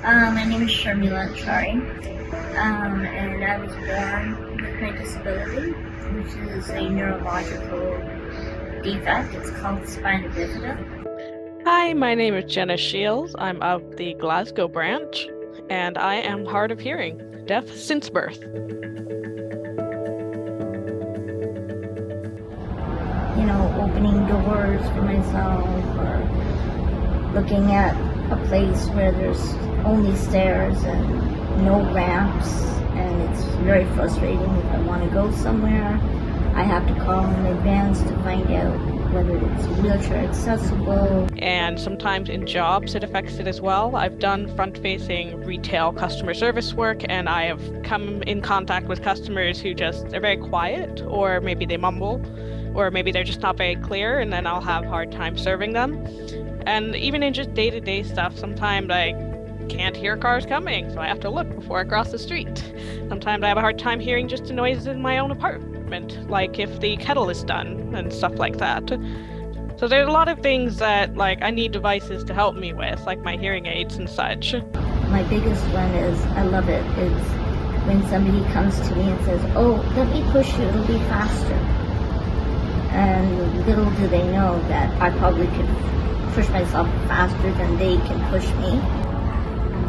My name is Sharmila Chari, and I was born with my disability, which is a neurological defect. It's called spina bifida. Hi, my name is Jenna Shields. I'm of the Glasgow branch, and I am hard of hearing, deaf since birth. You know, opening doors for myself or looking at a place where there's only stairs and no ramps, and it's very frustrating. If I want to go somewhere, I have to call in advance to find out whether it's wheelchair accessible. And sometimes in jobs it affects it as well. I've done front-facing retail customer service work, and I have come in contact with customers who just are very quiet, or maybe they mumble, or maybe they're just not very clear, and then I'll have a hard time serving them. And even in just day-to-day stuff, sometimes I can't hear cars coming, so I have to look before I cross the street. Sometimes I have a hard time hearing just the noises in my own apartment, like if the kettle is done and stuff like that. So there's a lot of things that I need devices to help me with, like my hearing aids and such. My biggest one is, I love it, is when somebody comes to me and says, "Oh, let me push you, it'll be faster." And little do they know that I probably could push myself faster than they can push me.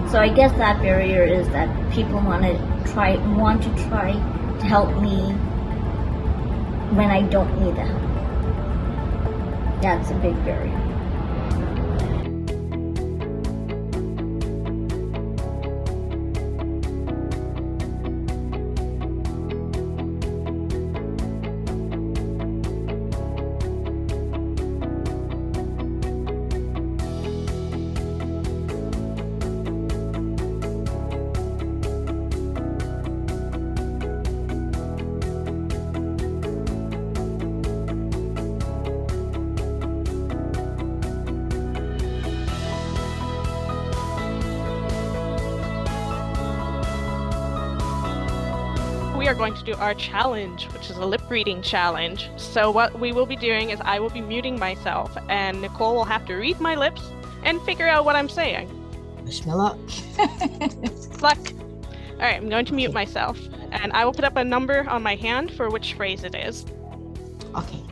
So I guess that barrier is that people want to try to help me when I don't need the help. That's a big barrier. We are going to do our challenge, which is a lip reading challenge. So what we will be doing is I will be muting myself, and Nicole will have to read my lips and figure out what I'm saying. Wish me luck. Luck. All right, I'm going to mute myself, and I will put up a number on my hand for which phrase it is. Okay.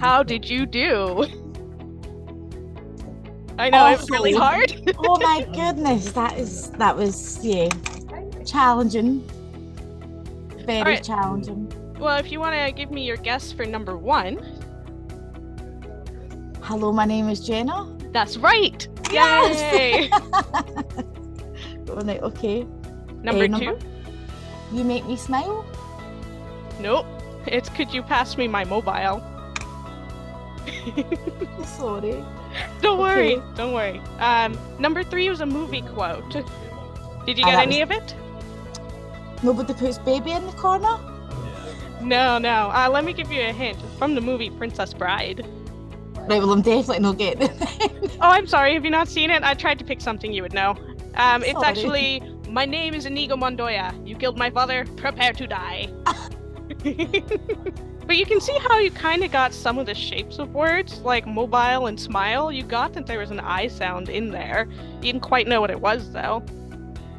How did you do? I know it was really hard. Oh my goodness, that was challenging. Very All right. challenging. Well, if you want to give me your guess for number 1. Hello, my name is Jenna. That's right. Yes! Yay! Okay. Number 2. You make me smile. Nope. It's could you pass me my mobile? Sorry. Don't worry. Number 3 was a movie quote. Did you get any of it? Nobody puts baby in the corner? No. Let me give you a hint. It's from the movie Princess Bride. Right, well, I'm definitely not getting it. Oh, I'm sorry. Have you not seen it? I tried to pick something you would know. It's Sorry. actually, my name is Inigo Montoya. You killed my father. Prepare to die. But you can see how you kind of got some of the shapes of words, like mobile and smile. You got that there was an I sound in there. You didn't quite know what it was, though.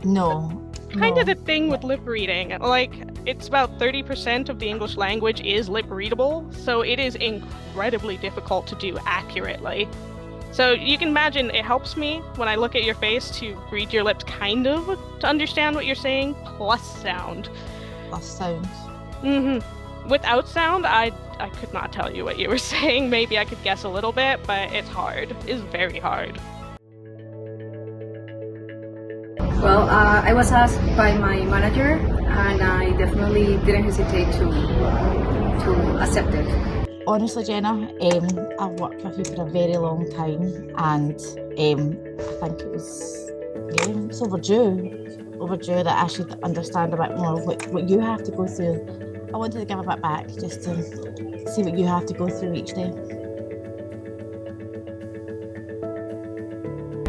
No. kind of No. the thing with lip reading. Like, it's about 30% of the English language is lip readable, so it is incredibly difficult to do accurately. So you can imagine it helps me when I look at your face to read your lips kind of to understand what you're saying, plus sound. Plus sound. Without sound, I could not tell you what you were saying. Maybe I could guess a little bit, but it's hard. It's very hard. Well, I was asked by my manager, and I definitely didn't hesitate to accept it. Honestly, Jenna, I've worked with you for a very long time, and I think it's overdue that I should understand a bit more of what you have to go through. I wanted to give a bit back just to see what you have to go through each day.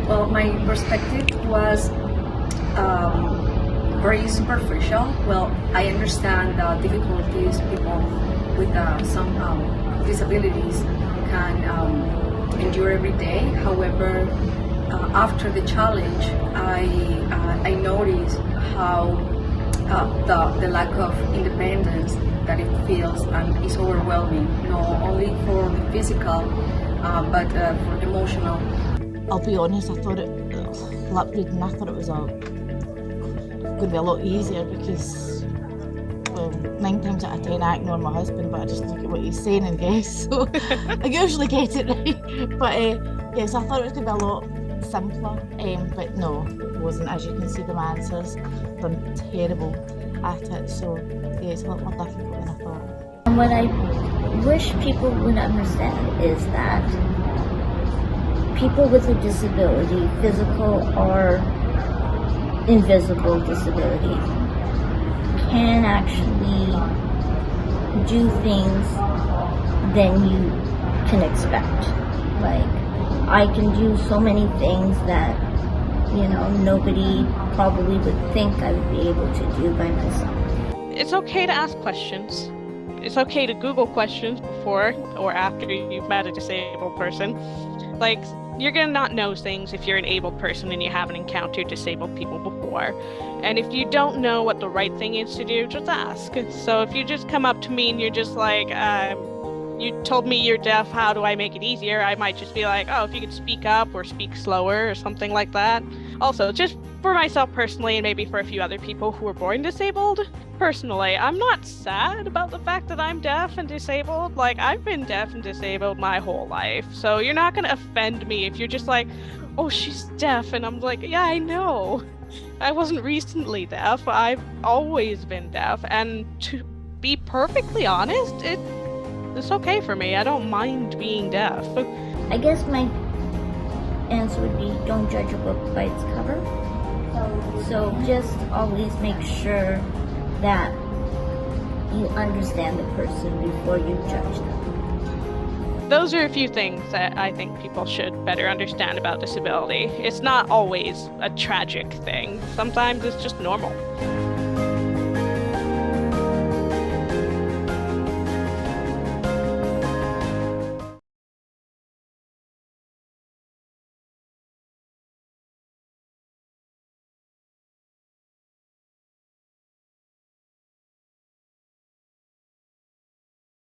Well, my perspective was very superficial. Well, I understand the difficulties people with some disabilities can endure every day. However, after the challenge, I noticed how the lack of independence that it feels and is overwhelming, not only for the physical, but for the emotional. I'll be honest, lip reading, I thought it was going to be a lot easier because, well, 9 times out of 10 I ignore my husband, but I just look at what he's saying and guess, so I usually get it right. But yes, I thought it was going to be a lot simpler, but no, it wasn't. As you can see, the answers, I'm terrible at it, so yeah, it's a lot more difficult than I thought. And what I wish people would understand is that people with a disability, physical or invisible disability, can actually do things than you can expect. Like, I can do so many things that, nobody probably would think I would be able to do by myself. It's okay to ask questions. It's okay to Google questions before or after you've met a disabled person. Like, you're gonna not know things if you're an able person and you haven't encountered disabled people before. And if you don't know what the right thing is to do, just ask. So if you just come up to me and you're just like, you told me you're deaf, how do I make it easier? I might just be like, oh, if you could speak up or speak slower or something like that. Also, just for myself personally, and maybe for a few other people who were born disabled, personally, I'm not sad about the fact that I'm deaf and disabled. Like, I've been deaf and disabled my whole life. So you're not gonna offend me if you're just like, oh, she's deaf. And I'm like, yeah, I know. I wasn't recently deaf. I've always been deaf. And to be perfectly honest, it's okay for me. I don't mind being deaf. I guess my answer would be, don't judge a book by its cover. So just always make sure that you understand the person before you judge them. Those are a few things that I think people should better understand about disability. It's not always a tragic thing. Sometimes it's just normal.